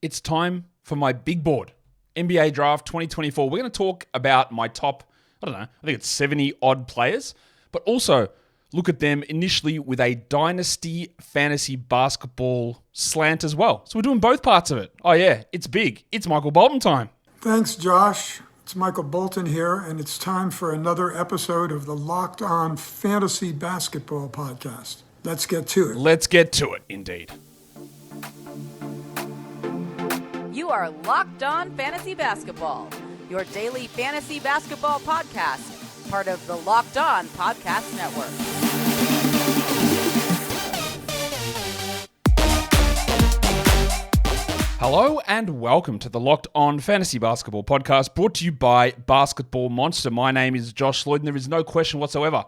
It's time for my big board, NBA Draft 2024. We're going to talk about my top, I think it's 70 odd players, but also look at them initially with a Dynasty fantasy basketball slant as well. So we're doing both parts of it. Oh yeah, it's big. It's Michael Bolton time. Thanks, Josh. It's Michael Bolton here, and it's time for another episode of the Locked On Fantasy Basketball Podcast. Let's get to it. Let's get to it, indeed. You are Locked On Fantasy Basketball, your daily fantasy basketball podcast, part of the Locked On Podcast Network. Hello and welcome to the Locked On Fantasy Basketball Podcast, brought to you by Basketball Monster. My name is Josh Lloyd, and there is no question whatsoever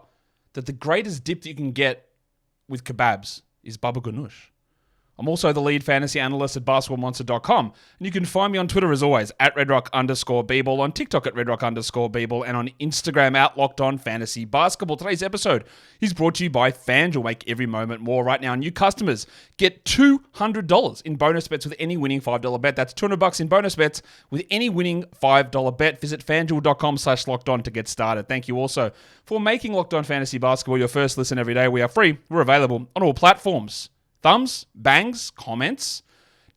that the greatest dip that you can get with kebabs is baba ganoush. I'm also the lead fantasy analyst at basketballmonster.com, and you can find me on Twitter as always at redrock_bball, on TikTok at redrock_bball, and on Instagram at LockedOnFantasyBasketball. Today's episode is brought to you by FanDuel. Make every moment more. Right now, new customers get $200 in bonus bets with any winning $5 bet. That's $200 in bonus bets with any winning $5 bet. Visit FanDuel.com/LockedOn to get started. Thank you also for making Locked On Fantasy Basketball your first listen every day. We are free. We're available on all platforms. Thumbs, bangs, comments.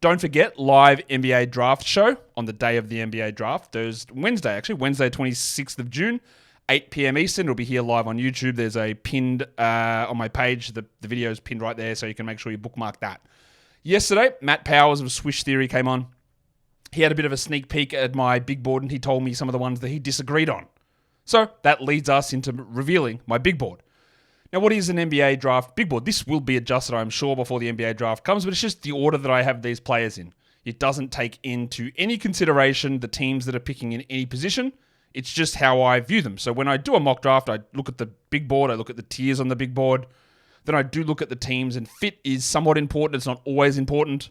Don't forget, live NBA draft show on the day of the NBA draft. Wednesday 26th of June, 8 p.m. Eastern. It'll be here live on YouTube. There's a pinned on my page. The video is pinned right there, so you can make sure you bookmark that. Yesterday, Matt Powers of Swish Theory came on. He had a bit of a sneak peek at my big board, and he told me some of the ones that he disagreed on. So that leads us into revealing my big board. Now, what is an NBA draft big board? This will be adjusted, I'm sure, before the NBA draft comes, but it's just the order that I have these players in. It doesn't take into any consideration the teams that are picking in any position. It's just how I view them. So when I do a mock draft, I look at the big board, I look at the tiers on the big board. Then I do look at the teams, and fit is somewhat important. It's not always important.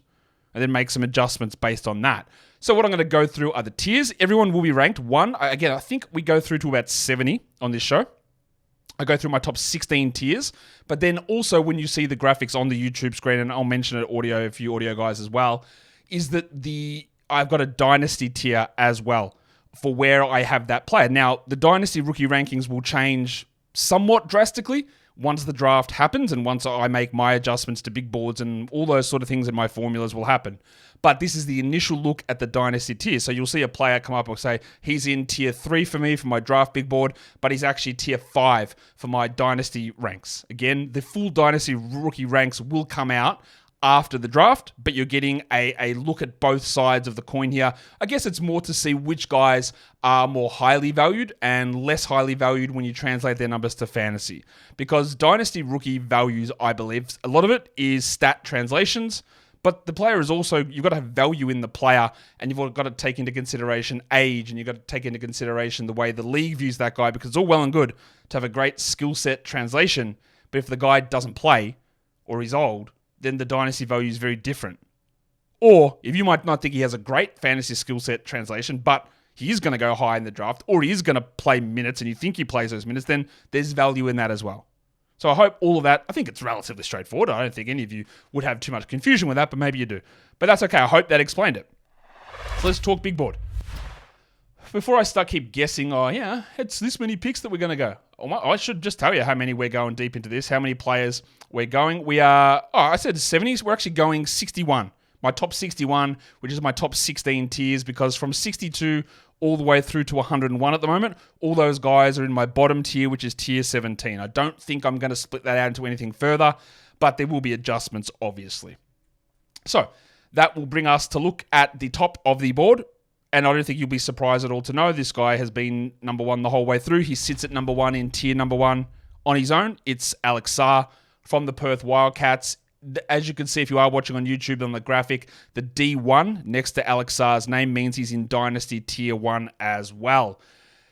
And then make some adjustments based on that. So what I'm going to go through are the tiers. Everyone will be ranked one. Again, I think we go through to about 70 on this show. I go through my top 16 tiers, but then also when you see the graphics on the YouTube screen, and I'll mention it audio for you audio guys as well, is that I've got a Dynasty tier as well for where I have that player. Now, the Dynasty rookie rankings will change somewhat drastically once the draft happens and once I make my adjustments to big boards and all those sort of things in my formulas will happen. But this is the initial look at the Dynasty tier. So you'll see a player come up and say, he's in tier 3 for me for my draft big board, but he's actually tier 5 for my Dynasty ranks. Again, the full Dynasty rookie ranks will come out after the draft, but you're getting a look at both sides of the coin here. I guess it's more to see which guys are more highly valued and less highly valued when you translate their numbers to fantasy. Because Dynasty rookie values, I believe, a lot of it is stat translations, but the player is also, you've got to have value in the player, and you've got to take into consideration age, and you've got to take into consideration the way the league views that guy, because it's all well and good to have a great skill set translation, but if the guy doesn't play or he's old, then the Dynasty value is very different. Or if you might not think he has a great fantasy skill set translation, but he is going to go high in the draft, or he is going to play minutes and you think he plays those minutes, then there's value in that as well. So I hope all of that, I think it's relatively straightforward. I don't think any of you would have too much confusion with that, but maybe you do. But that's okay. I hope that explained it. So let's talk big board. Before I keep guessing, it's this many picks that we're going to go. I should just tell you how many we're going deep into this, how many players we're going. We are, I said 70s. We're actually going 61. My top 61, which is my top 16 tiers, because from 62 all the way through to 101 at the moment, all those guys are in my bottom tier, which is tier 17. I don't think I'm going to split that out into anything further, but there will be adjustments, obviously. So that will bring us to look at the top of the board. And I don't think you'll be surprised at all to know this guy has been number one the whole way through. He sits at number one in tier number one on his own. It's Alex Sarr from the Perth Wildcats. As you can see, if you are watching on YouTube on the graphic, the D1 next to Alex Sarr's name means he's in Dynasty tier 1 as well.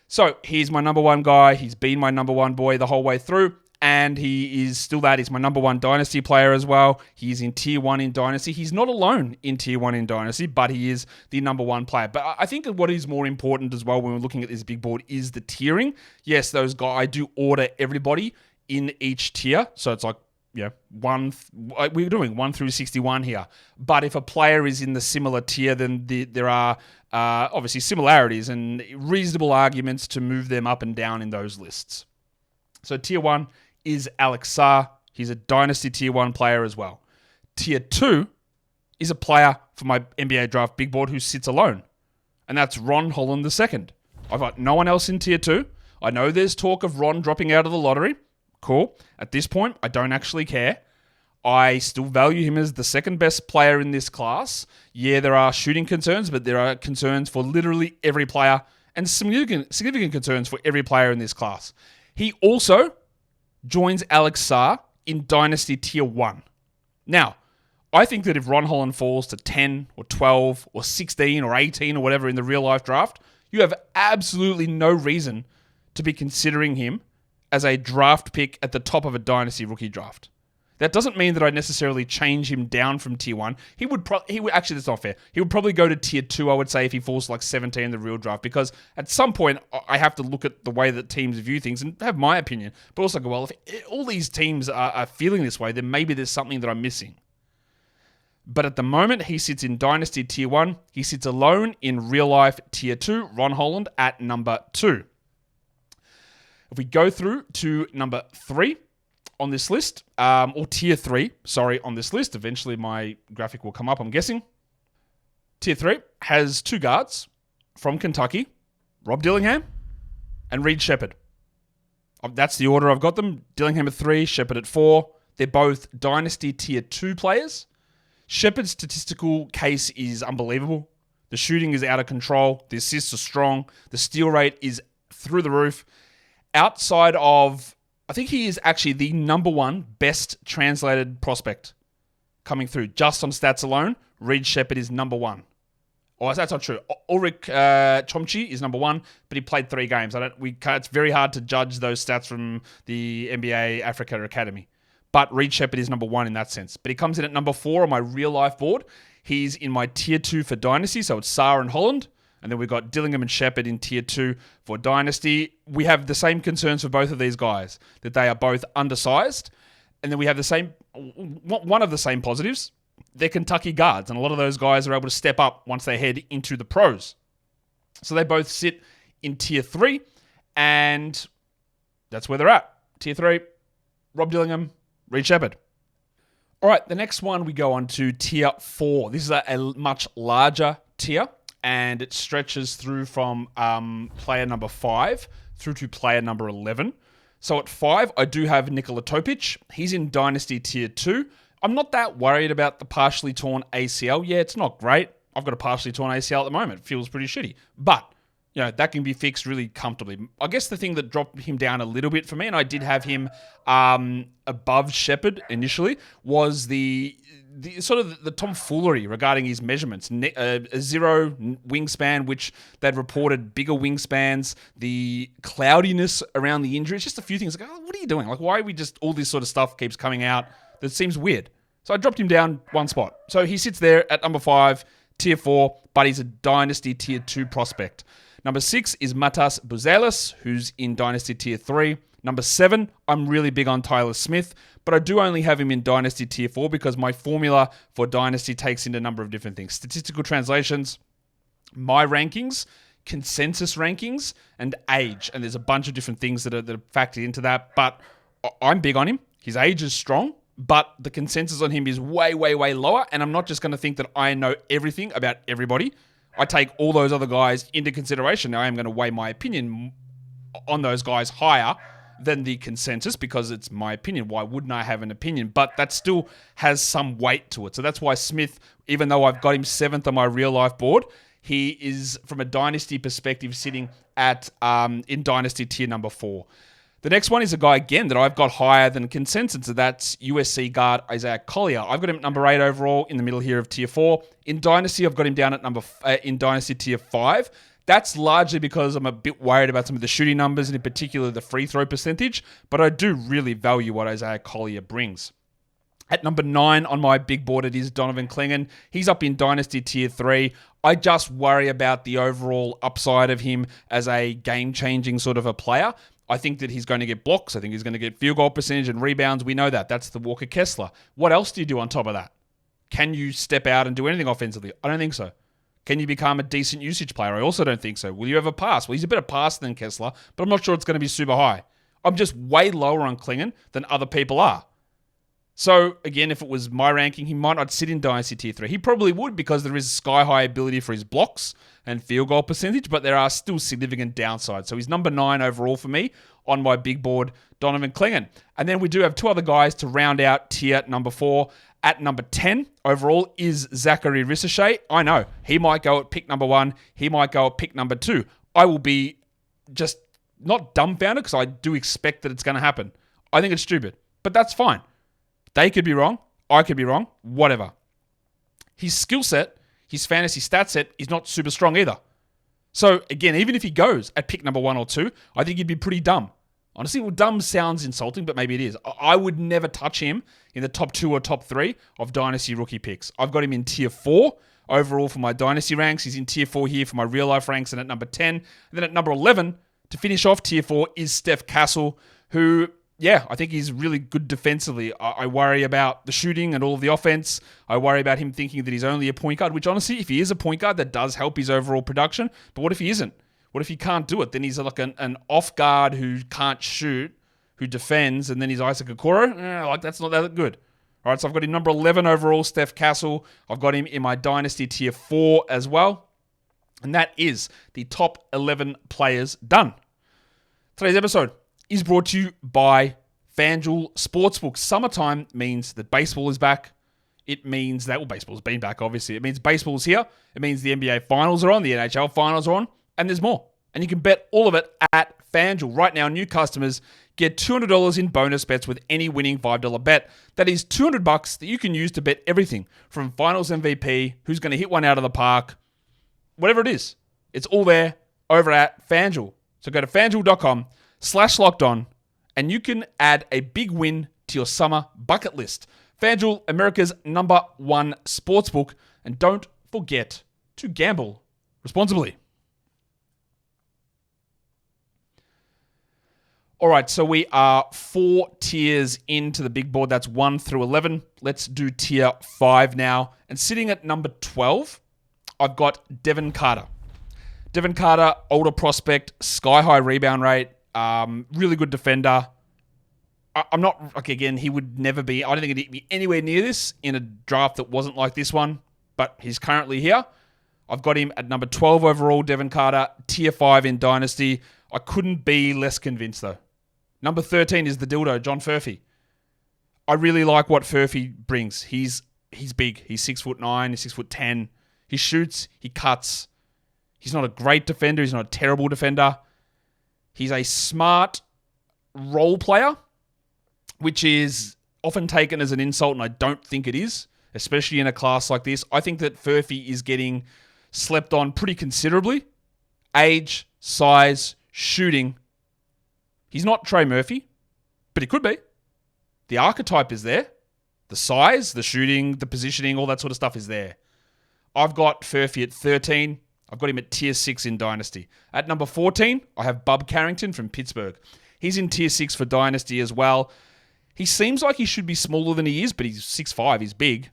So he's my number one guy. He's been my number one boy the whole way through. And he is still that. He's my number one Dynasty player as well. He's in tier 1 in Dynasty. He's not alone in tier 1 in Dynasty, but he is the number one player. But I think what is more important as well when we're looking at this big board is the tiering. Yes, those guys, I do order everybody in each tier. So it's like we're doing 1 through 61 here. But if a player is in the similar tier, then there are obviously similarities and reasonable arguments to move them up and down in those lists. So tier 1 is Alex Sarr. He's a Dynasty tier 1 player as well. Tier 2 is a player for my NBA draft big board who sits alone. And that's Ron Holland II. I've got no one else in tier 2. I know there's talk of Ron dropping out of the lottery. Cool. At this point, I don't actually care. I still value him as the second best player in this class. Yeah, there are shooting concerns, but there are concerns for literally every player and significant concerns for every player in this class. He also joins Alex Sarr in Dynasty Tier 1. Now, I think that if Ron Holland falls to 10 or 12 or 16 or 18 or whatever in the real-life draft, you have absolutely no reason to be considering him as a draft pick at the top of a Dynasty rookie draft. That doesn't mean that I necessarily change him down from tier 1. He would actually, that's not fair. He would probably go to tier 2, I would say, if he falls to like 17 in the real draft, because at some point I have to look at the way that teams view things and have my opinion, but also go, well, if all these teams are feeling this way, then maybe there's something that I'm missing. But at the moment, he sits in Dynasty tier 1. He sits alone in real life tier 2, Ron Holland at number 2. If we go through to number 3 on this list, or tier 3, on this list, eventually my graphic will come up, I'm guessing. Tier 3 has 2 guards from Kentucky, Rob Dillingham and Reed Sheppard. That's the order I've got them. Dillingham at 3, Sheppard at 4. They're both Dynasty tier 2 players. Sheppard's statistical case is unbelievable. The shooting is out of control. The assists are strong. The steal rate is through the roof. Outside of, I think he is actually the number 1 best translated prospect coming through. Just on stats alone, Reed Sheppard is number 1. Oh, that's not true. Ulrich Chomchi is number 1, but he played 3 games. It's very hard to judge those stats from the NBA Africa Academy. But Reed Sheppard is number 1 in that sense. But he comes in at number 4 on my real life board. He's in my tier 2 for Dynasty, so it's Sarr and Holland. And then we've got Dillingham and Sheppard in tier 2 for Dynasty. We have the same concerns for both of these guys, that they are both undersized. And then we have one of the same positives. They're Kentucky guards, and a lot of those guys are able to step up once they head into the pros. So they both sit in tier 3, and that's where they're at. Tier 3, Rob Dillingham, Reed Sheppard. All right, the next one we go on to tier 4. This is a much larger tier, and it stretches through from player number 5 through to player number 11. So at 5, I do have Nikola Topic. He's in Dynasty tier 2. I'm not that worried about the partially torn ACL. Yeah, it's not great. I've got a partially torn ACL at the moment. It feels pretty shitty. But, that can be fixed really comfortably. I guess the thing that dropped him down a little bit for me, and I did have him above Sheppard initially, was the sort of the tomfoolery regarding his measurements. A 0 wingspan, which they'd reported bigger wingspans, the cloudiness around the injury. It's just a few things like, what are you doing? Like, why are we just, all this sort of stuff keeps coming out that seems weird. So I dropped him down 1 spot. So he sits there at number 5, tier 4, but he's a Dynasty tier 2 prospect. Number 6 is Matas Buzelis, who's in Dynasty tier 3. Number 7, I'm really big on Tyler Smith, but I do only have him in Dynasty tier 4 because my formula for Dynasty takes into a number of different things. Statistical translations, my rankings, consensus rankings, and age. And there's a bunch of different things that are factored into that, but I'm big on him. His age is strong, but the consensus on him is way, way, way lower, and I'm not just going to think that I know everything about everybody. I take all those other guys into consideration. Now, I am going to weigh my opinion on those guys higher than the consensus because it's my opinion. Why wouldn't I have an opinion? But that still has some weight to it. So that's why Smith, even though I've got him 7th on my real life board, he is, from a Dynasty perspective, sitting at in Dynasty tier number 4. The next one is a guy, again, that I've got higher than consensus. So that's USC guard Isaiah Collier. I've got him at number 8 overall, in the middle here of tier 4. In Dynasty, I've got him down at in Dynasty tier 5. That's largely because I'm a bit worried about some of the shooting numbers, and in particular the free throw percentage. But I do really value what Isaiah Collier brings. At number 9 on my big board, it is Donovan Clingan. He's up in Dynasty tier 3. I just worry about the overall upside of him as a game-changing sort of a player. I think that he's going to get blocks. I think he's going to get field goal percentage and rebounds. We know that. That's the Walker Kessler. What else do you do on top of that? Can you step out and do anything offensively? I don't think so. Can you become a decent usage player? I also don't think so. Will you ever pass? Well, he's a better passer than Kessler, but I'm not sure it's going to be super high. I'm just way lower on Klingon than other people are. So, again, if it was my ranking, he might not sit in Dynasty Tier 3. He probably would because there is sky-high ability for his blocks and field goal percentage, but there are still significant downsides. So he's number 9 overall for me on my big board, Donovan Klingon. And then we do have 2 other guys to round out tier number 4. At number 10 overall is Zachary Ricochet. I know, he might go at pick number 1. He might go at pick number 2. I will be just not dumbfounded because I do expect that it's going to happen. I think it's stupid, but that's fine. They could be wrong. I could be wrong. Whatever. His skill set, his fantasy stat set is not super strong either. So, again, even if he goes at pick number 1 or 2, I think he'd be pretty dumb. Honestly, well, dumb sounds insulting, but maybe it is. I would never touch him in the top 2 or top 3 of Dynasty rookie picks. I've got him in tier 4 overall for my Dynasty ranks. He's in tier 4 here for my real life ranks and at number 10. And then at number 11, to finish off tier 4, is Steph Castle, who... yeah, I think he's really good defensively. I worry about the shooting and all of the offense. I worry about him thinking that he's only a point guard, which honestly, if he is a point guard, that does help his overall production. But what if he isn't? What if he can't do it? Then he's like an off guard who can't shoot, who defends, and then he's Isaac Okoro? That's not that good. All right, so I've got him number 11 overall, Steph Castle. I've got him in my Dynasty Tier 4 as well. And that is the top 11 players done. Today's episode is brought to you by FanDuel Sportsbook. Summertime means that baseball is back. It means that, well, baseball's been back, obviously. It means baseball's here. It means the NBA finals are on, the NHL finals are on, and there's more. And you can bet all of it at FanDuel. Right now, new customers get $200 in bonus bets with any winning $5 bet. That is $200 that you can use to bet everything from finals MVP, who's going to hit one out of the park, whatever it is. It's all there over at FanDuel. So go to FanDuel.com/lockedon and you can add a big win to your summer bucket list. FanDuel, America's #1 sportsbook. And don't forget to gamble responsibly. All right, so we are 4 tiers into the big board. That's 1 through 11. Let's do tier 5 now. And sitting at number 12, I've got Devin Carter. Devin Carter, older prospect, sky-high rebound rate, really good defender. I'm not, like, again, he would never be, I don't think he'd be anywhere near this in a draft that wasn't like this one, but he's currently here. I've got him at number 12 overall, Devin Carter, tier 5 in Dynasty. I couldn't be less convinced, though. Number 13 is the dildo, John Furphy. I really like what Furphy brings. He's big. He's 6'9", he's 6'10". He shoots, he cuts. He's not a great defender. He's not a terrible defender. He's a smart role player, which is often taken as an insult, and I don't think it is, especially in a class like this. I think that Furphy is getting slept on pretty considerably. Age, size, shooting. He's not Trey Murphy, but he could be. The archetype is there. The size, the shooting, the positioning, all that sort of stuff is there. I've got Furphy at 13. I've got him at tier 6 in Dynasty. At number 14, I have Bub Carrington from Pittsburgh. He's in tier 6 for Dynasty as well. He seems like he should be smaller than he is, but he's 6'5", he's big.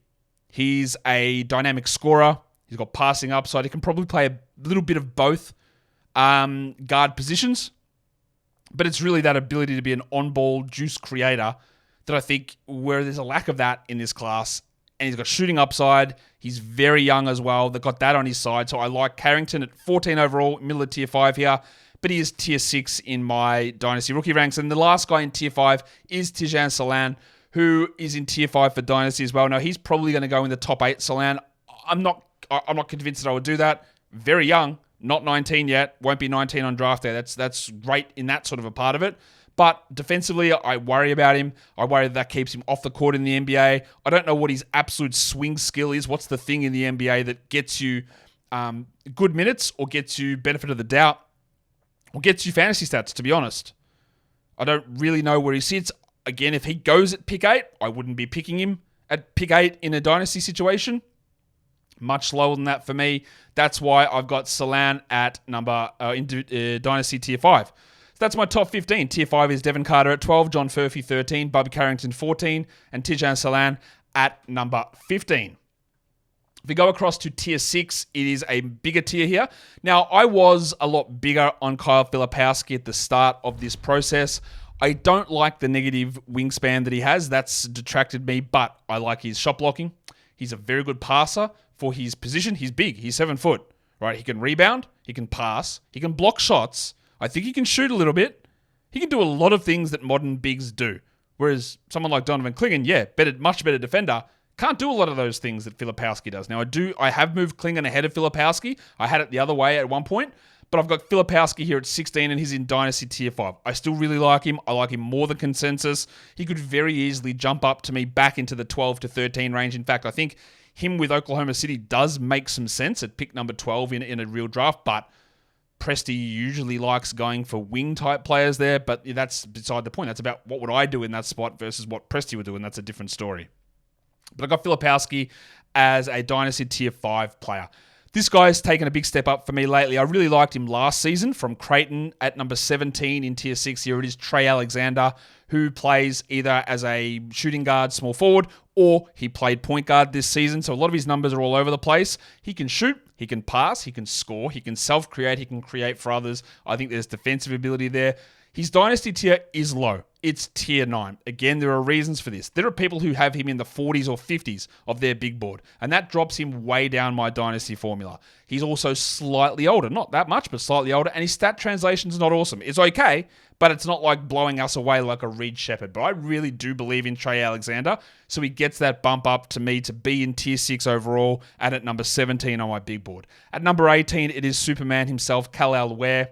He's a dynamic scorer. He's got passing upside. He can probably play a little bit of both guard positions. But it's really that ability to be an on-ball juice creator that I think where there's a lack of that in this class. And he's got shooting upside. He's very young as well. They've got that on his side. So I like Carrington at 14 overall, middle of tier 5 here. But he is tier 6 in my Dynasty rookie ranks. And the last guy in tier 5 is Tijan Salan, who is in tier 5 for Dynasty as well. Now, he's probably going to go in the top 8, Salan. I'm not convinced that I would do that. Very young. Not 19 yet. Won't be 19 on draft day. That's great in that sort of a part of it. But defensively, I worry about him. I worry that keeps him off the court in the NBA. I don't know what his absolute swing skill is. What's the thing in the NBA that gets you good minutes or gets you benefit of the doubt or gets you fantasy stats, to be honest? I don't really know where he sits. Again, if he goes at pick 8, I wouldn't be picking him at pick 8 in a Dynasty situation. Much lower than that for me. That's why I've got Salan at number in Dynasty tier 5. So that's my top 15. Tier 5 is Devon Carter at 12, John Furphy 13, Bubby Carrington 14, and Tidjane Slant at number 15. If we go across to tier 6, it is a bigger tier here. Now, I was a lot bigger on Kyle Filipowski at the start of this process. I don't like the negative wingspan that he has. That's detracted me, but I like his shot blocking. He's a very good passer for his position. He's big. He's 7 foot, right? He can rebound. He can pass. He can block shots. I think he can shoot a little bit. He can do a lot of things that modern bigs do. Whereas someone like Donovan Clingan, much better defender, can't do a lot of those things that Filipowski does. Now, I have moved Clingan ahead of Filipowski. I had it the other way at one point, but I've got Filipowski here at 16 and he's in Dynasty Tier 5. I still really like him. I like him more than consensus. He could very easily jump up to me back into the 12 to 13 range. In fact, I think him with Oklahoma City does make some sense at pick number 12 in a real draft, but Presti usually likes going for wing-type players there, but that's beside the point. That's about what would I do in that spot versus what Presti would do, and that's a different story. But I got Filipowski as a Dynasty Tier 5 player. This guy's taken a big step up for me lately. I really liked him last season from Creighton at number 17 in Tier 6. Here it is Trey Alexander, who plays either as a shooting guard, small forward, or he played point guard this season. So a lot of his numbers are all over the place. He can shoot, he can pass, he can score, he can self-create, he can create for others. I think there's defensive ability there. His Dynasty tier is low. It's tier 9. Again, there are reasons for this. There are people who have him in the 40s or 50s of their big board, and that drops him way down my Dynasty formula. He's also slightly older. Not that much, but slightly older, and his stat translation's not awesome. It's okay, but it's not like blowing us away like a Reed Sheppard. But I really do believe in Trey Alexander, so he gets that bump up to me to be in tier 6 overall and at number 17 on my big board. At number 18, it is Superman himself, Kal-El Ware.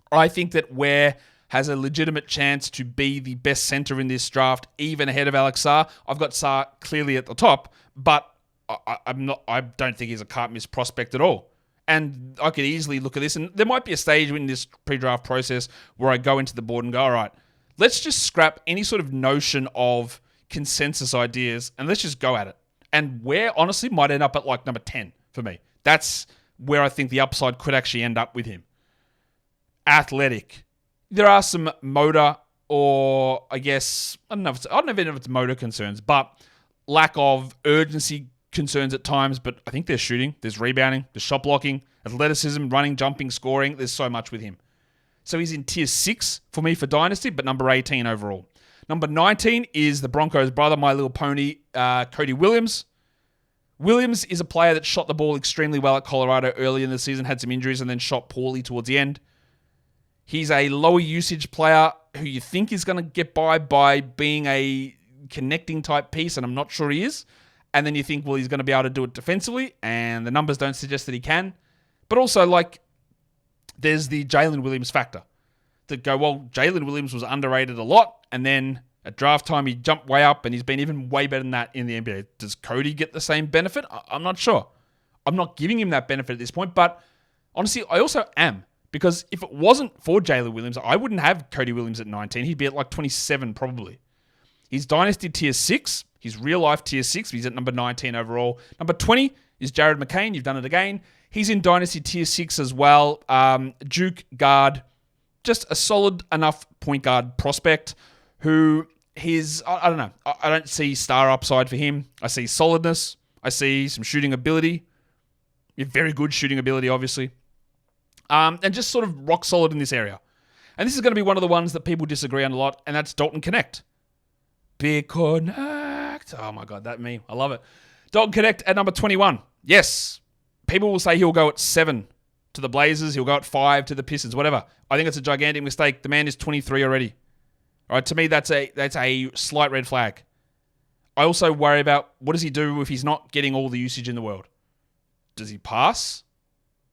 I think that Ware has a legitimate chance to be the best center in this draft, even ahead of Alex Sarr. I've got Sarr clearly at the top, but I don't think he's a can't-miss prospect at all. And I could easily look at this, and there might be a stage in this pre-draft process where I go into the board and go, all right, let's just scrap any sort of notion of consensus ideas, and let's just go at it. And Ware, honestly, might end up at like number 10 for me. That's where I think the upside could actually end up with him. Athletic. There are some motor, or I guess, I don't know if it's motor concerns, but lack of urgency concerns at times. But I think there's shooting, there's rebounding, there's shot blocking, athleticism, running, jumping, scoring. There's so much with him. So he's in tier 6 for me for Dynasty, but number 18 overall. Number 19 is the Broncos' brother, My Little Pony, Cody Williams. Williams is a player that shot the ball extremely well at Colorado early in the season, had some injuries, and then shot poorly towards the end. He's a lower usage player who you think is going to get by being a connecting type piece, and I'm not sure he is. And then you think, well, he's going to be able to do it defensively, and the numbers don't suggest that he can. But also, like, there's the Jalen Williams factor. That go, well, Jalen Williams was underrated a lot, and then at draft time he jumped way up, and he's been even way better than that in the NBA. Does Cody get the same benefit? I'm not sure. I'm not giving him that benefit at this point, but honestly, I also am. Because if it wasn't for Jalen Williams, I wouldn't have Cody Williams at 19. He'd be at like 27 probably. He's Dynasty Tier 6. He's real life Tier 6. He's at number 19 overall. Number 20 is Jared McCain. You've done it again. He's in Dynasty Tier 6 as well. Duke guard. Just a solid enough point guard prospect who I don't know. I don't see star upside for him. I see solidness. I see some shooting ability. Very good shooting ability, obviously. And just sort of rock solid in this area. And this is going to be one of the ones that people disagree on a lot, and that's Dalton Connect. Big Connect. Oh my God, that meme. I love it. Dalton Connect at number 21. Yes, people will say he'll go at 7 to the Blazers. He'll go at 5 to the Pistons, whatever. I think it's a gigantic mistake. The man is 23 already. All right, to me, that's a slight red flag. I also worry about what does he do if he's not getting all the usage in the world? Does he pass?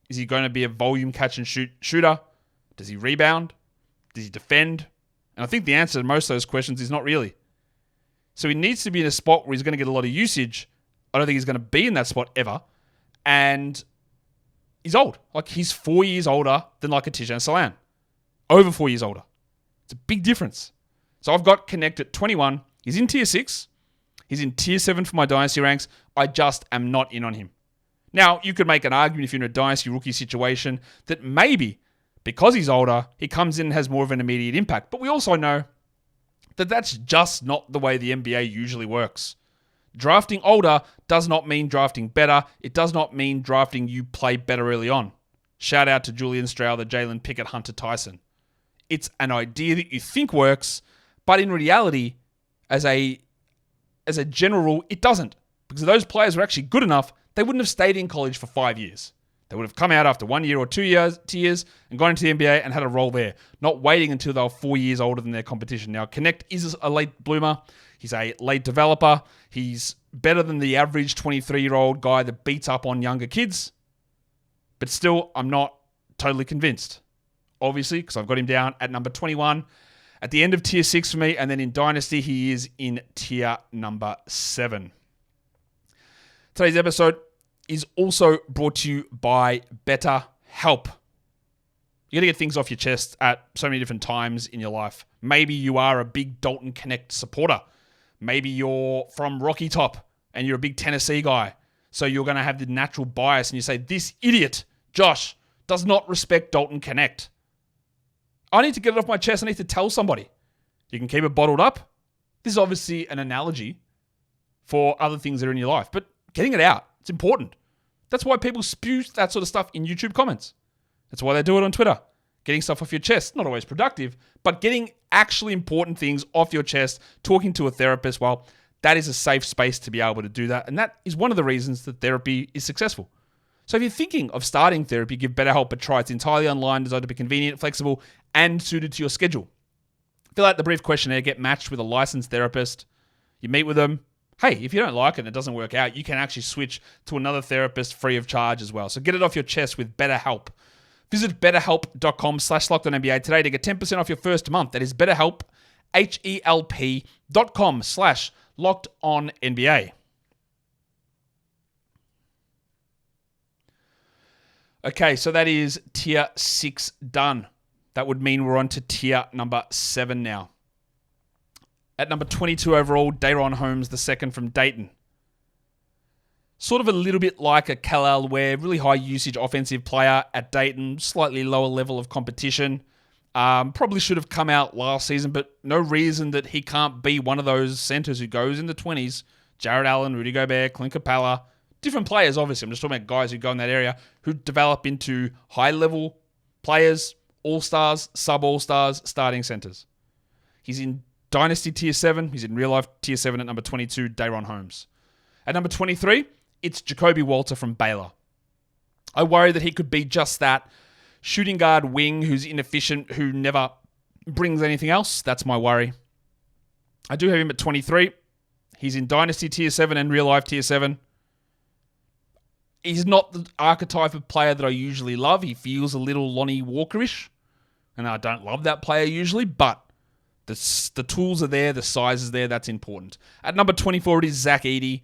Is he going to be a volume catch and shoot shooter? Does he rebound? Does he defend? And I think the answer to most of those questions is not really. So he needs to be in a spot where he's going to get a lot of usage. I don't think he's going to be in that spot ever. And he's old. Like, he's 4 years older than like a Tidjane Slant. Over 4 years older. It's a big difference. So I've got Connect at 21. He's in tier 6. He's in tier 7 for my Dynasty ranks. I just am not in on him. Now, you could make an argument if you're in a Dynasty rookie situation that maybe Because he's older, he comes in and has more of an immediate impact. But we also know that that's just not the way the NBA usually works. Drafting older does not mean drafting better. It does not mean drafting you play better early on. Shout out to Julian Strauer, Jalen Pickett, Hunter Tyson. It's an idea that you think works, but in reality, as a general rule, it doesn't. Because if those players were actually good enough, they wouldn't have stayed in college for 5 years. They would have come out after 1 year or 2 years and gone into the NBA and had a role there, not waiting until they were 4 years older than their competition. Now, Connect is a late bloomer. He's a late developer. He's better than the average 23-year-old guy that beats up on younger kids. But still, I'm not totally convinced. Obviously, because I've got him down at number 21 at the end of tier 6 for me. And then in Dynasty, he is in tier number 7. Today's episode is also brought to you by BetterHelp. You got to get things off your chest at so many different times in your life. Maybe you are a big Dalton Connect supporter. Maybe you're from Rocky Top and you're a big Tennessee guy. So you're going to have the natural bias and you say, this idiot, Josh, does not respect Dalton Connect. I need to get it off my chest. I need to tell somebody. You can keep it bottled up. This is obviously an analogy for other things that are in your life, but getting it out, it's important. That's why people spew that sort of stuff in YouTube comments. That's why they do it on Twitter. Getting stuff off your chest, not always productive, but getting actually important things off your chest, talking to a therapist, well, that is a safe space to be able to do that. And that is one of the reasons that therapy is successful. So if you're thinking of starting therapy, give BetterHelp a try. It's entirely online, designed to be convenient, flexible, and suited to your schedule. Fill out the brief questionnaire, get matched with a licensed therapist. You meet with them. Hey, if you don't like it and it doesn't work out, you can actually switch to another therapist free of charge as well. So get it off your chest with BetterHelp. Visit betterhelp.com/LockedOnNBA today to get 10% off your first month. That is BetterHelp, HELP.com/LockedOnNBA. Okay, so that is tier 6 done. That would mean we're on to tier number 7 now. At number 22 overall, Daron Holmes II from Dayton. Sort of a little bit like a Kal-El Ware, really high usage offensive player at Dayton, slightly lower level of competition. Probably should have come out last season, but no reason that he can't be one of those centers who goes in the 20s. Jared Allen, Rudy Gobert, Clint Capella. Different players, obviously. I'm just talking about guys who go in that area who develop into high-level players, all-stars, sub-all-stars, starting centers. He's in Dynasty tier 7. He's in real life tier 7 at number 22, Daron Holmes. At number 23, it's Jacoby Walter from Baylor. I worry that he could be just that shooting guard wing who's inefficient, who never brings anything else. That's my worry. I do have him at 23. He's in Dynasty tier 7 and real life tier 7. He's not the archetype of player that I usually love. He feels a little Lonnie Walker-ish, and I don't love that player usually, but the tools are there, the size is there, that's important. At number 24, it is Zach Edey.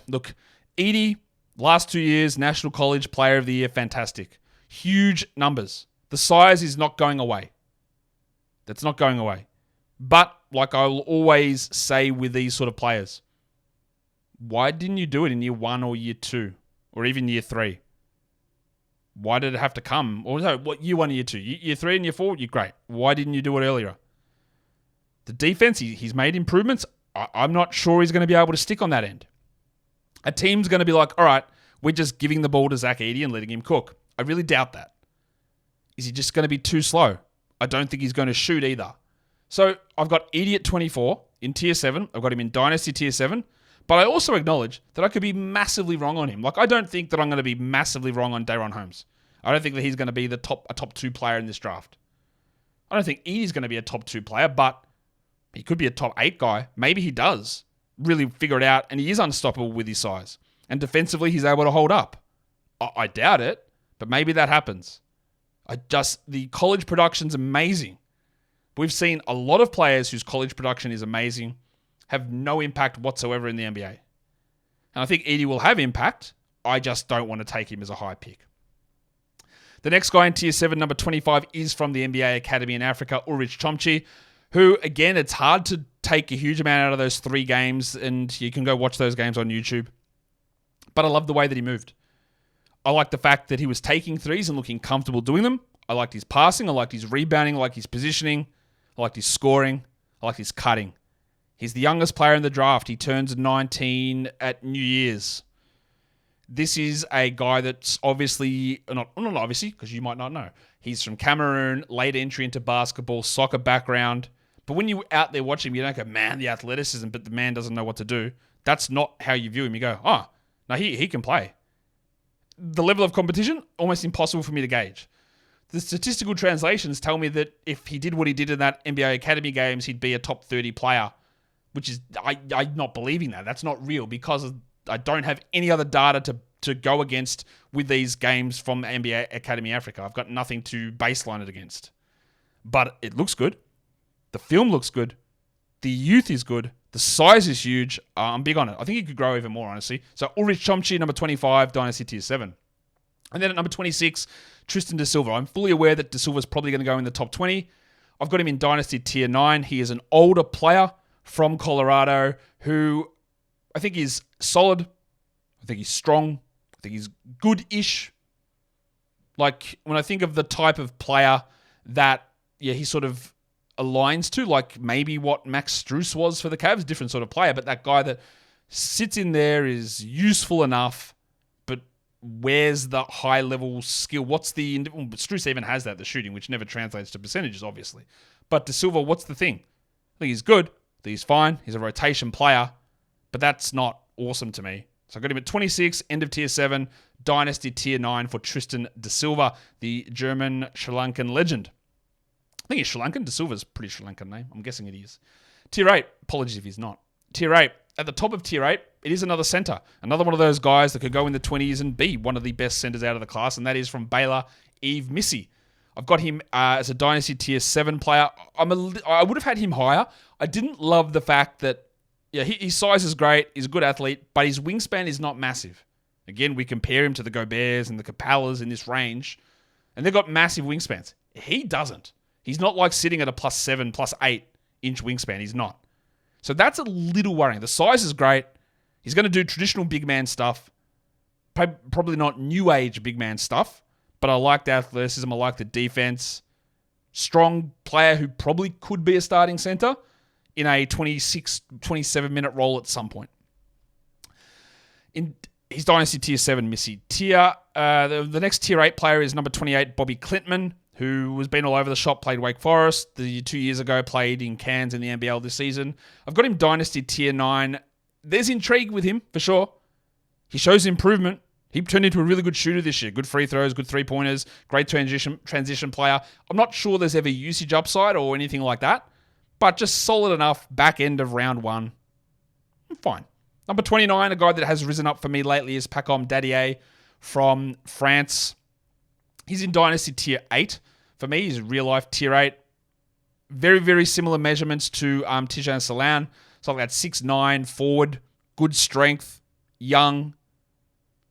Look, Edey, last 2 years, National College Player of the Year, fantastic. Huge numbers. The size is not going away. That's not going away. But, like I will always say with these sort of players, why didn't you do it in year 1 or year 2 or even year 3? Why did it have to come? Or no, what year 1 and year 2? Year 3 and year 4? You're great. Why didn't you do it earlier? The defense, he's made improvements. I'm not sure he's going to be able to stick on that end. A team's going to be like, all right, we're just giving the ball to Zach Edey and letting him cook. I really doubt that. Is he just going to be too slow? I don't think he's going to shoot either. So I've got Edey at 24 in tier 7. I've got him in Dynasty tier 7. But I also acknowledge that I could be massively wrong on him. Like, I don't think that I'm going to be massively wrong on Daron Holmes. I don't think that he's going to be a top 2 player in this draft. I don't think Edey's going to be a top 2 player, but he could be a top 8 guy. Maybe he does really figure it out, and he is unstoppable with his size. And defensively, he's able to hold up. I doubt it, but maybe that happens. The college production's amazing. We've seen a lot of players whose college production is amazing have no impact whatsoever in the NBA. And I think Edey will have impact. I just don't want to take him as a high pick. The next guy in tier 7, number 25, is from the NBA Academy in Africa, Ulrich Chomchi, who, again, it's hard to take a huge amount out of those 3 games, and you can go watch those games on YouTube. But I love the way that he moved. I like the fact that he was taking threes and looking comfortable doing them. I liked his passing. I liked his rebounding. I liked his positioning. I liked his scoring. I liked his cutting. He's the youngest player in the draft. He turns 19 at New Year's. This is a guy that's obviously, not obviously, because you might not know. He's from Cameroon, late entry into basketball, soccer background. But when you're out there watching him, you don't go, man, the athleticism, but the man doesn't know what to do. That's not how you view him. You go, oh, no, he can play. The level of competition, almost impossible for me to gauge. The statistical translations tell me that if he did what he did in that NBA Academy games, he'd be a top 30 player, which is, I'm not believing that. That's not real because I don't have any other data to go against with these games from NBA Academy Africa. I've got nothing to baseline it against. But it looks good. The film looks good. The youth is good. The size is huge. I'm big on it. I think he could grow even more, honestly. So Ulrich Chomchi, number 25, Dynasty Tier 7. And then at number 26, Tristan Da Silva. I'm fully aware that Da Silva's probably going to go in the top 20. I've got him in Dynasty Tier 9. He is an older player from Colorado who I think is solid. I think he's strong. I think he's good-ish. Like, when I think of the type of player that, he sort of aligns to, like maybe what Max Strus was for the Cavs, different sort of player, but that guy that sits in there is useful enough, but where's the high-level skill? Strus even has that, the shooting, which never translates to percentages, obviously. But Da Silva, what's the thing? I think he's good. I think he's fine. He's a rotation player, but that's not awesome to me. So I got him at 26, end of Tier 7, Dynasty Tier 9 for Tristan Da Silva, the German Sri Lankan legend. I think he's Sri Lankan. Da Silva's a pretty Sri Lankan name. I'm guessing it is. Tier 8. Apologies if he's not. Tier 8. At the top of Tier 8, it is another center. Another one of those guys that could go in the 20s and be one of the best centers out of the class, and that is from Baylor, Yves Missy. I've got him as a Dynasty Tier 7 player. I would have had him higher. I didn't love the fact that, his size is great. He's a good athlete, but his wingspan is not massive. Again, we compare him to the Goberts and the Capellas in this range, and they've got massive wingspans. He doesn't. He's not like sitting at a +7, +8 inch wingspan. He's not. So that's a little worrying. The size is great. He's going to do traditional big man stuff. Probably not new age big man stuff, but I like the athleticism. I like the defense. Strong player who probably could be a starting center in a 26, 27-minute role at some point. In his Dynasty Tier 7, Missy. The next Tier 8 player is number 28, Bobby Klintman, who has been all over the shop, played Wake Forest 2 years ago, played in Cairns in the NBL this season. I've got him Dynasty Tier 9. There's intrigue with him, for sure. He shows improvement. He turned into a really good shooter this year. Good free throws, good three-pointers, great transition player. I'm not sure there's ever usage upside or anything like that, but just solid enough back end of round 1. Fine. Number 29, a guy that has risen up for me lately is Pacom Dadier from France. He's in Dynasty Tier 8. For me, he's real-life Tier 8. Very, very similar measurements to Tijan Salan. So like that 6'9", forward, good strength, young.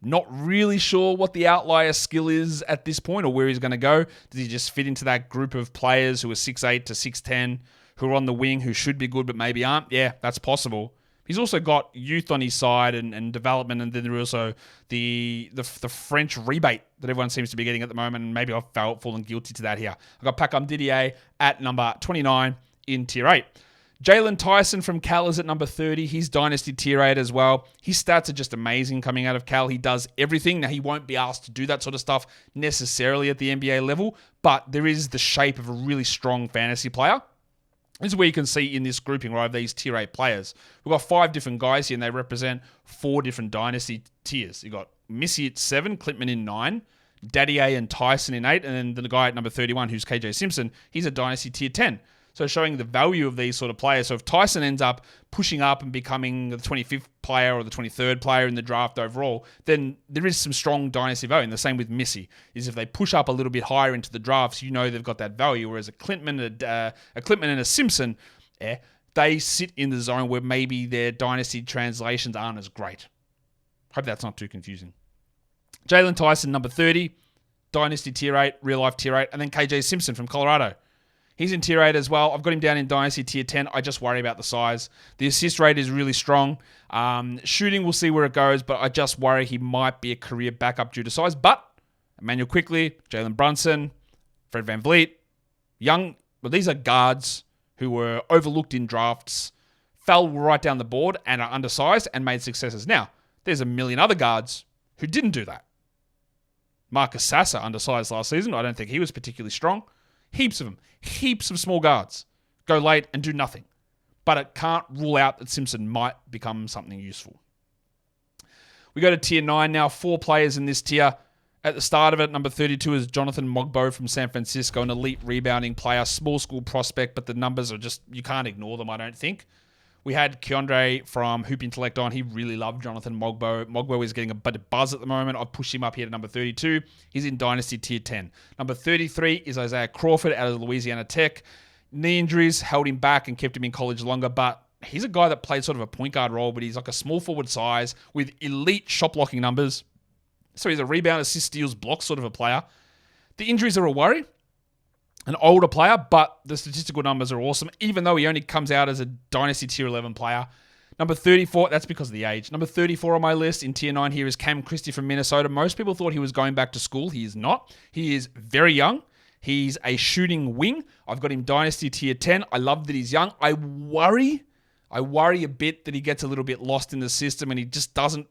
Not really sure what the outlier skill is at this point or where he's going to go. Does he just fit into that group of players who are 6'8 to 6'10", who are on the wing, who should be good but maybe aren't? Yeah, that's possible. He's also got youth on his side and development, and then there's also the French rebate that everyone seems to be getting at the moment, and maybe I've fallen guilty to that here. I've got Pacom Didier at number 29 in Tier 8. Jalen Tyson from Cal is at number 30. He's Dynasty Tier 8 as well. His stats are just amazing coming out of Cal. He does everything. Now, he won't be asked to do that sort of stuff necessarily at the NBA level, but there is the shape of a really strong fantasy player. This is where you can see in this grouping, right, of these Tier 8 players. We've got 5 different guys here, and they represent 4 different Dynasty tiers. You've got Missy at 7, Klintman in 9, Dadier and Tyson in 8, and then the guy at number 31, who's KJ Simpson, he's a Dynasty Tier 10. So showing the value of these sort of players. So if Tyson ends up pushing up and becoming the 25th player or the 23rd player in the draft overall, then there is some strong dynasty value. And the same with Missy, is if they push up a little bit higher into the drafts, you know they've got that value. Whereas a Klintman and a Simpson, they sit in the zone where maybe their dynasty translations aren't as great. Hope that's not too confusing. Jalen Tyson, number 30, Dynasty Tier 8, Real Life Tier 8, and then KJ Simpson from Colorado. He's in tier 8 as well. I've got him down in Dynasty tier 10. I just worry about the size. The assist rate is really strong. Shooting, we'll see where it goes, but I just worry he might be a career backup due to size. But Emmanuel Quickly, Jalen Brunson, Fred VanVleet, these are guards who were overlooked in drafts, fell right down the board and are undersized and made successes. Now, there's a million other guards who didn't do that. Marcus Sasser, undersized last season. I don't think he was particularly strong. Heaps of them. Heaps of small guards go late and do nothing. But it can't rule out that Simpson might become something useful. We go to tier 9 now. 4 players in this tier. At the start of it, number 32 is Jonathan Mogbo from San Francisco, an elite rebounding player, small school prospect, but the numbers are just, you can't ignore them, I don't think. We had Keandre from Hoop Intellect on. He really loved Jonathan Mogbo. Mogbo is getting a bit of buzz at the moment. I've pushed him up here to number 32. He's in Dynasty tier 10. Number 33 is Isaiah Crawford out of Louisiana Tech. Knee injuries held him back and kept him in college longer, but he's a guy that played sort of a point guard role, but he's like a small forward size with elite shot blocking numbers. So he's a rebound, assist, steals, block sort of a player. The injuries are a worry. An older player, but the statistical numbers are awesome, even though he only comes out as a Dynasty tier 11 player. Number 34, that's because of the age. Number 34 on my list in tier 9 here is Cam Christie from Minnesota. Most people thought he was going back to school. He is not. He is very young. He's a shooting wing. I've got him Dynasty tier 10. I love that he's young. I worry a bit that he gets a little bit lost in the system and he just doesn't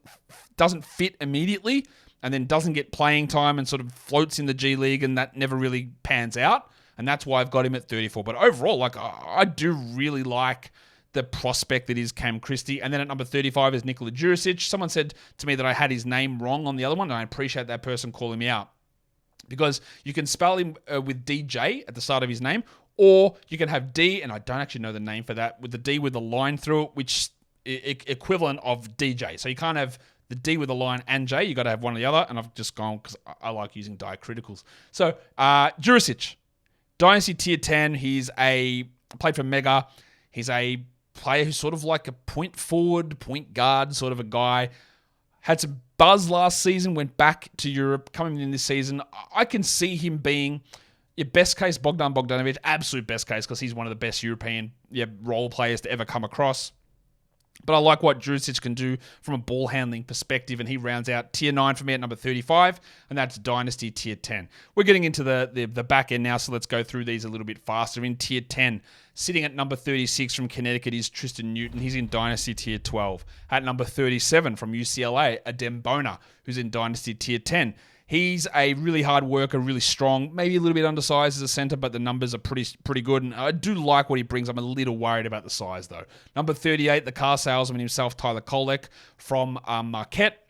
fit immediately and then doesn't get playing time and sort of floats in the G League and that never really pans out. And that's why I've got him at 34. But overall, I do really like the prospect that is Cam Christie. And then at number 35 is Nikola Jurisic. Someone said to me that I had his name wrong on the other one, and I appreciate that person calling me out. Because you can spell him with DJ at the start of his name, or you can have D, and I don't actually know the name for that, with the D with a line through it, which is equivalent of DJ. So you can't have the D with a line and J. You got to have one or the other, and I've just gone because I like using diacriticals. So Jurisic. Dynasty tier 10, played for Mega. He's a player who's sort of like a point forward, point guard sort of a guy. Had some buzz last season, went back to Europe, coming in this season. I can see him being your best case Bogdan Bogdanovic, absolute best case because he's one of the best European role players to ever come across. But I like what Jurisic can do from a ball handling perspective, and he rounds out tier 9 for me at number 35, and that's Dynasty tier 10. We're getting into the back end now, so let's go through these a little bit faster. In tier 10, sitting at number 36 from Connecticut is Tristan Newton. He's in Dynasty tier 12. At number 37 from UCLA, Adem Bona, who's in Dynasty tier 10. He's a really hard worker, really strong, maybe a little bit undersized as a center, but the numbers are pretty good. And I do like what he brings. I'm a little worried about the size, though. Number 38, the car salesman himself, Tyler Kolek from Marquette.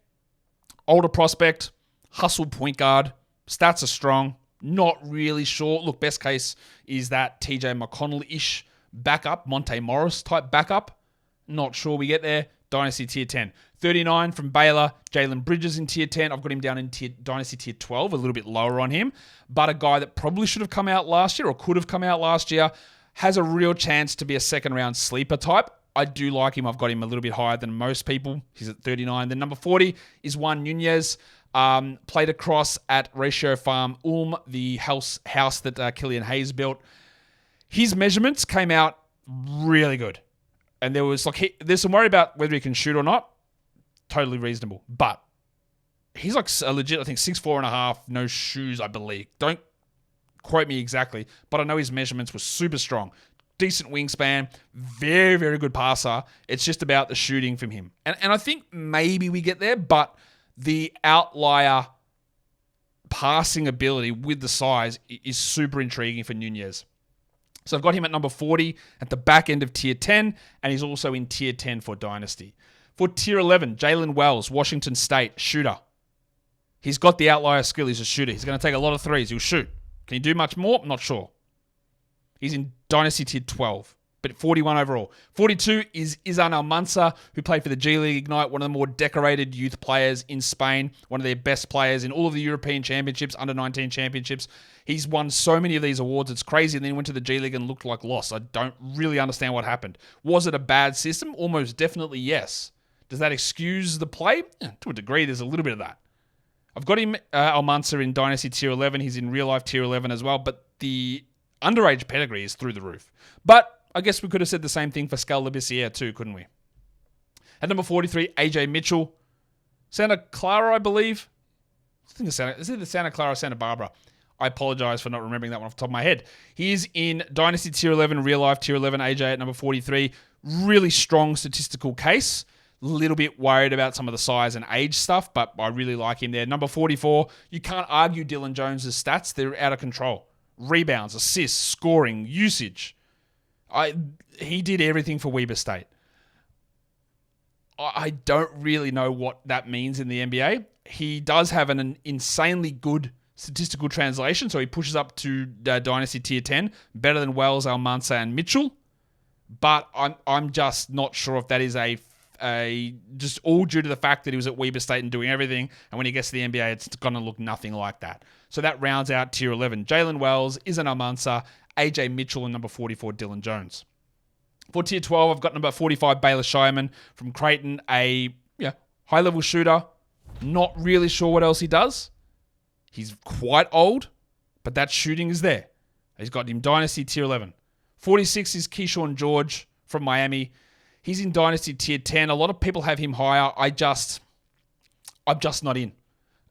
Older prospect, hustle point guard. Stats are strong. Not really sure. Look, best case is that TJ McConnell-ish backup, Monte Morris type backup. Not sure we get there. Dynasty tier 10. 39 from Baylor, Jalen Bridges in tier 10. I've got him down in Dynasty tier 12, a little bit lower on him. But a guy that probably should have come out last year or could have come out last year, has a real chance to be a second round sleeper type. I do like him. I've got him a little bit higher than most people. He's at 39. Then number 40 is Juan Nunez. Played across at Ratio Farm the house that Killian Hayes built. His measurements came out really good. And there's some worry about whether he can shoot or not. Totally reasonable. But he's like a legit, I think 6'4.5", no shoes, I believe. Don't quote me exactly, but I know his measurements were super strong. Decent wingspan, very, very good passer. It's just about the shooting from him. And I think maybe we get there, but the outlier passing ability with the size is super intriguing for Nunez. So I've got him at number 40 at the back end of tier 10, and he's also in tier 10 for Dynasty. For tier 11, Jalen Wells, Washington State, shooter. He's got the outlier skill. He's a shooter. He's going to take a lot of threes. He'll shoot. Can he do much more? I'm not sure. He's in Dynasty tier 12, but 41 overall. 42 is Izan Almansa, who played for the G League Ignite, one of the more decorated youth players in Spain, one of their best players in all of the European championships, under-19 championships. He's won so many of these awards, it's crazy, and then he went to the G League and looked like lost. I don't really understand what happened. Was it a bad system? Almost definitely yes. Does that excuse the play? To a degree, there's a little bit of that. I've got him, Almansa, in Dynasty tier 11. He's in real life tier 11 as well, but the underage pedigree is through the roof. But I guess we could have said the same thing for Skal Labissiere too, couldn't we? At number 43, AJ Mitchell. Santa Clara, I believe. Is it either Santa Clara or Santa Barbara? I apologize for not remembering that one off the top of my head. He is in Dynasty Tier 11, Real Life Tier 11, AJ at number 43. Really strong statistical case. Little bit worried about some of the size and age stuff, but I really like him there. Number 44, you can't argue Dylan Jones' stats. They're out of control. Rebounds, assists, scoring, usage. He did everything for Weber State. I don't really know what that means in the NBA. He does have an insanely good statistical translation, so he pushes up to Dynasty Tier 10, better than Wells, Almansa, and Mitchell. But I'm just not sure if that is a just all due to the fact that he was at Weber State and doing everything, and when he gets to the NBA, it's going to look nothing like that. So that rounds out Tier 11. Jalen Wells, Izan Almansa, AJ Mitchell, and number 44, Dylan Jones. For Tier 12, I've got number 45, Baylor Shireman from Creighton, a high-level shooter. Not really sure what else he does. He's quite old, but that shooting is there. He's got him Dynasty Tier 11. 46 is Keyshawn George from Miami. He's in Dynasty Tier 10. A lot of people have him higher. I'm just not in.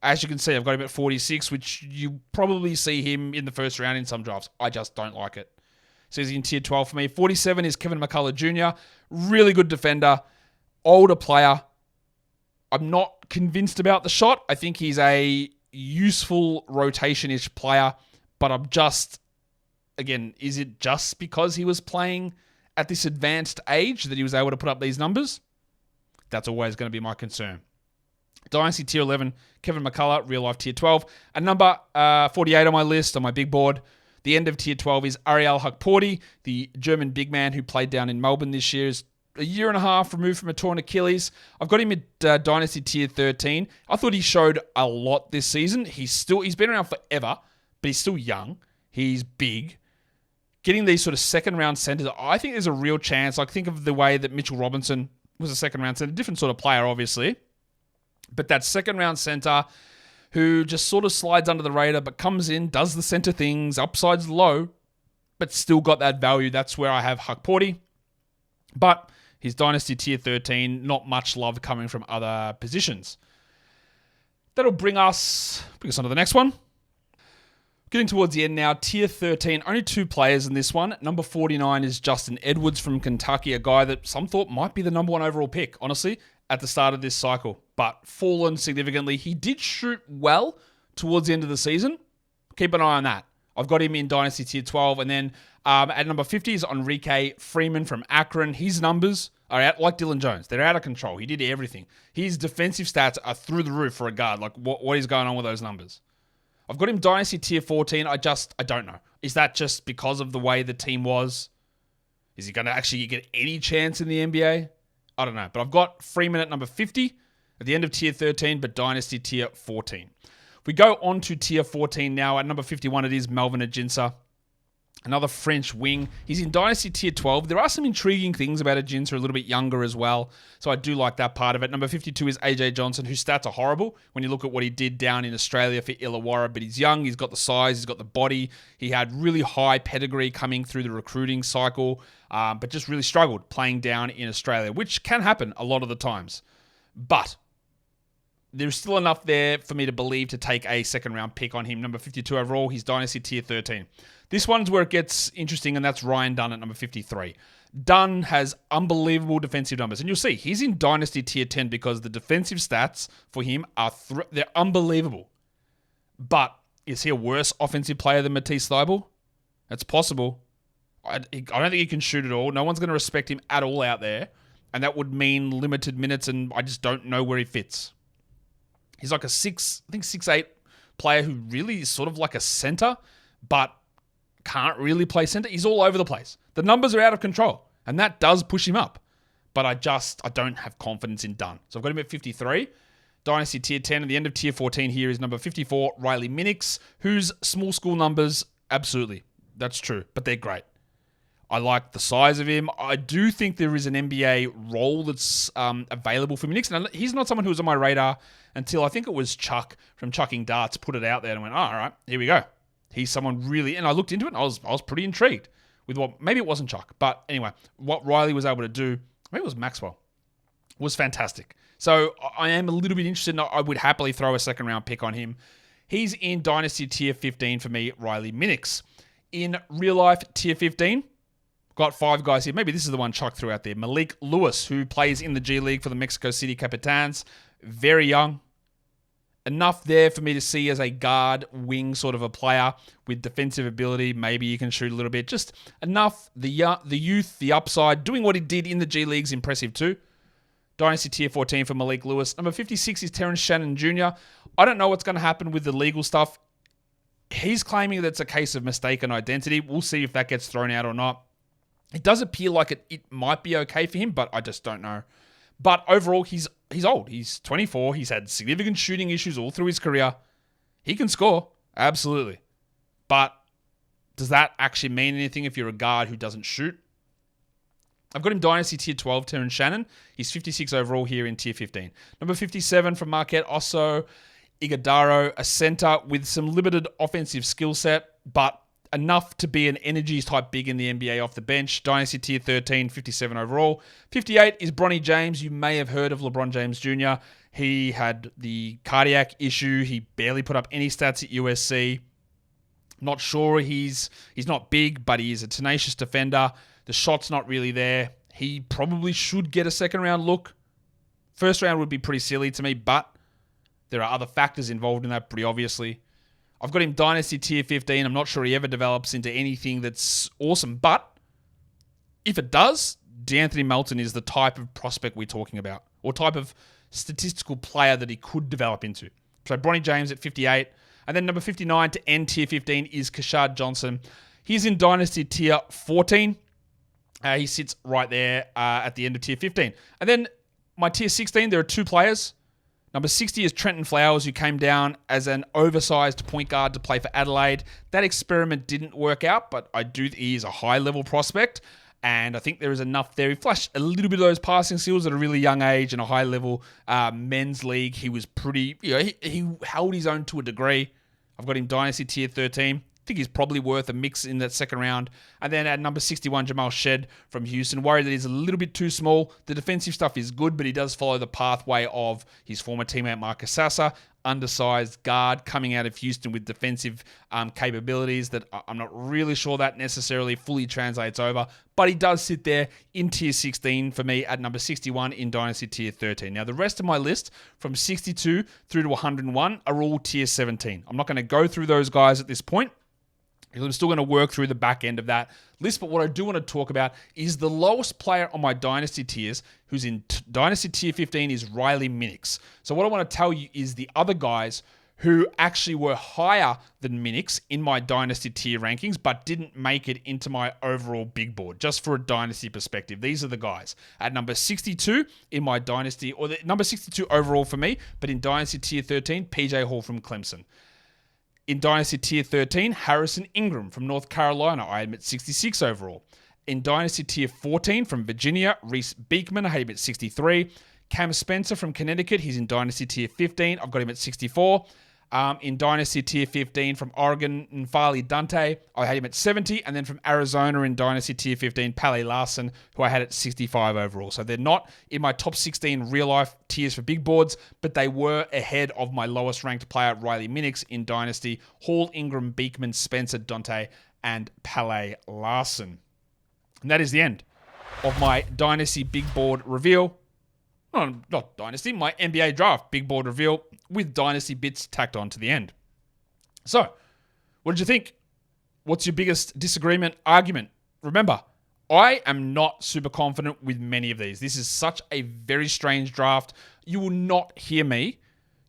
As you can see, I've got him at 46, which you probably see him in the first round in some drafts. I just don't like it. So he's in Tier 12 for me. 47 is Kevin McCullough Jr. Really good defender. Older player. I'm not convinced about the shot. I think he's a useful rotation-ish player. But I'm just, again, is it just because he was playing at this advanced age that he was able to put up these numbers? That's always going to be my concern. Dynasty Tier 11, Kevin McCullough, Real Life Tier 12. And number 48 on my list, on my big board, the end of Tier 12 is Ariel Hukporti, the German big man who played down in Melbourne this year. Is a year and a half removed from a torn Achilles. I've got him at Dynasty Tier 13. I thought he showed a lot this season. He's been around forever, but he's still young. He's big. Getting these sort of second-round centers, I think there's a real chance. Like, think of the way that Mitchell Robinson was a second-round center. Different sort of player, obviously. But that second-round center who just sort of slides under the radar, but comes in, does the center things, upside's low, but still got that value. That's where I have Hukporti. But his Dynasty Tier 13, not much love coming from other positions. That'll bring us on to the next one. Getting towards the end now, Tier 13, only 2 players in this one. Number 49 is Justin Edwards from Kentucky, a guy that some thought might be the number 1 overall pick, honestly, at the start of this cycle, but fallen significantly. He did shoot well towards the end of the season. Keep an eye on that. I've got him in Dynasty Tier 12, and then at number 50 is Enrique Freeman from Akron. His numbers are out, like Dylan Jones. They're out of control. He did everything. His defensive stats are through the roof for a guard. Like, what is going on with those numbers? I've got him Dynasty Tier 14. I don't know. Is that just because of the way the team was? Is he going to actually get any chance in the NBA? I don't know. But I've got Freeman at number 50 at the end of Tier 13, but Dynasty Tier 14. If we go on to Tier 14 now, at number 51, it is Melvin Ajinça, another French wing. He's in Dynasty Tier 12. There are some intriguing things about Ajinça, a little bit younger as well, so I do like that part of it. Number 52 is AJ Johnson, whose stats are horrible when you look at what he did down in Australia for Illawarra, but he's young, he's got the size, he's got the body. He had really high pedigree coming through the recruiting cycle, but just really struggled playing down in Australia, which can happen a lot of the times. But there's still enough there for me to believe to take a second-round pick on him. Number 52 overall, he's Dynasty Tier 13. This one's where it gets interesting, and that's Ryan Dunn at number 53. Dunn has unbelievable defensive numbers, and you'll see he's in Dynasty Tier 10 because the defensive stats for him are they're unbelievable. But is he a worse offensive player than Matisse Thybulle? It's possible. I don't think he can shoot at all. No one's going to respect him at all out there, and that would mean limited minutes, and I just don't know where he fits. He's like a 6'8" player who really is sort of like a center, but can't really play center. He's all over the place. The numbers are out of control, and that does push him up. But I don't have confidence in Dunn. So I've got him at 53. Dynasty Tier 10. At the end of Tier 14 here is number 54, Riley Minix, whose small school numbers, absolutely, that's true, but they're great. I like the size of him. I do think there is an NBA role that's available for Minix. And he's not someone who was on my radar until I think it was Chuck from Chucking Darts put it out there and went, all right, here we go. He's someone really, and I looked into it and I was pretty intrigued with maybe it wasn't Chuck, but anyway, what Riley was able to do, maybe it was Maxwell, was fantastic. So I am a little bit interested, and I would happily throw a second round pick on him. He's in Dynasty Tier 15 for me, Riley Minix. In real life, Tier 15, got 5 guys here. Maybe this is the one Chuck threw out there. Malik Lewis, who plays in the G League for the Mexico City Capitans. Very young. Enough there for me to see as a guard wing sort of a player with defensive ability. Maybe you can shoot a little bit. Just enough. The youth, the upside. Doing what he did in the G League is impressive too. Dynasty Tier 14 for Malik Lewis. Number 56 is Terrence Shannon Jr. I don't know what's going to happen with the legal stuff. He's claiming that it's a case of mistaken identity. We'll see if that gets thrown out or not. It does appear like it might be okay for him, but I just don't know. But overall, he's old. He's 24. He's had significant shooting issues all through his career. He can score, absolutely. But does that actually mean anything if you're a guard who doesn't shoot? I've got him Dynasty Tier 12, Terrence Shannon. He's 56 overall here in Tier 15. Number 57 from Marquette Oso Iguodaro, a center with some limited offensive skill set, but enough to be an energies type big in the NBA off the bench. Dynasty Tier 13, 57 overall. 58 is Bronny James. You may have heard of LeBron James Jr. He had the cardiac issue. He barely put up any stats at USC. Not sure he's not big, but he is a tenacious defender. The shot's not really there. He probably should get a second round look. First round would be pretty silly to me, but there are other factors involved in that pretty obviously. I've got him Dynasty Tier 15. I'm not sure he ever develops into anything that's awesome, but if it does, DeAnthony Melton is the type of prospect we're talking about, or type of statistical player that he could develop into. So Bronny James at 58. And then number 59 to end Tier 15 is Kashad Johnson. He's in Dynasty Tier 14. He sits right there at the end of Tier 15. And then my Tier 16, there are 2 players. Number 60 is Trenton Flowers, who came down as an oversized point guard to play for Adelaide. That experiment didn't work out, but he is a high-level prospect, and I think there is enough there. He flashed a little bit of those passing skills at a really young age in a high-level men's league. He was pretty, he held his own to a degree. I've got him Dynasty Tier 13. I think he's probably worth a mix in that second round. And then at number 61, Jamal Shed from Houston. Worried that he's a little bit too small. The defensive stuff is good, but he does follow the pathway of his former teammate Marcus Sasser. Undersized guard coming out of Houston with defensive capabilities that I'm not really sure that necessarily fully translates over. But he does sit there in Tier 16 for me at number 61 in Dynasty Tier 13. Now, the rest of my list from 62 through to 101 are all Tier 17. I'm not going to go through those guys at this point. I'm still going to work through the back end of that list, but what I do want to talk about is the lowest player on my Dynasty tiers, who's in Dynasty Tier 15, is Riley Minix. So what I want to tell you is the other guys who actually were higher than Minix in my Dynasty tier rankings, but didn't make it into my overall big board, just for a Dynasty perspective. These are the guys. At number 62 in my Dynasty, or the number 62 overall for me, but in Dynasty Tier 13, PJ Hall from Clemson. In Dynasty Tier 13, Harrison Ingram from North Carolina. I had him at 66 overall. In Dynasty Tier 14 from Virginia, Reese Beekman. I had him at 63. Cam Spencer from Connecticut. He's in Dynasty Tier 15. I've got him at 64. In Dynasty Tier 15 from Oregon, N'Faly Dante. I had him at 70. And then from Arizona in Dynasty Tier 15, Pele Larson, who I had at 65 overall. So they're not in my top 16 real-life tiers for big boards, but they were ahead of my lowest-ranked player, Riley Minix, in Dynasty. Hall, Ingram, Beekman, Spencer, Dante, and Pele Larson. And that is the end of my Dynasty big board reveal. Oh, not Dynasty, my NBA draft big board reveal with Dynasty bits tacked on to the end. So, what did you think? What's your biggest disagreement, argument? Remember, I am not super confident with many of these. This is such a very strange draft. You will not hear me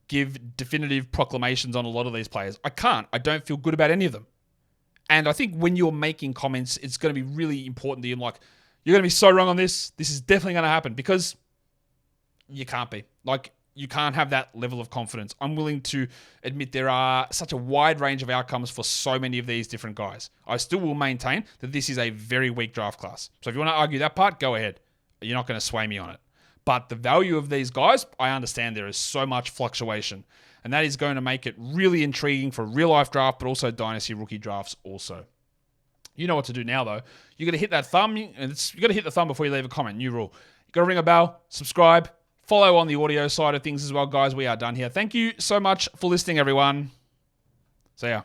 give definitive proclamations on a lot of these players. I can't. I don't feel good about any of them. And I think when you're making comments, it's going to be really important that you're like, you're going to be so wrong on this. This is definitely going to happen, because you can't be. You can't have that level of confidence. I'm willing to admit there are such a wide range of outcomes for so many of these different guys. I still will maintain that this is a very weak draft class. So if you want to argue that part, go ahead. You're not going to sway me on it. But the value of these guys, I understand there is so much fluctuation. And that is going to make it really intriguing for real-life draft, but also Dynasty rookie drafts also. You know what to do now, though. You're going to hit that thumb, and you got to hit the thumb before you leave a comment. New rule. You got to ring a bell, subscribe, follow on the audio side of things as well, guys. We are done here. Thank you so much for listening, everyone. See ya.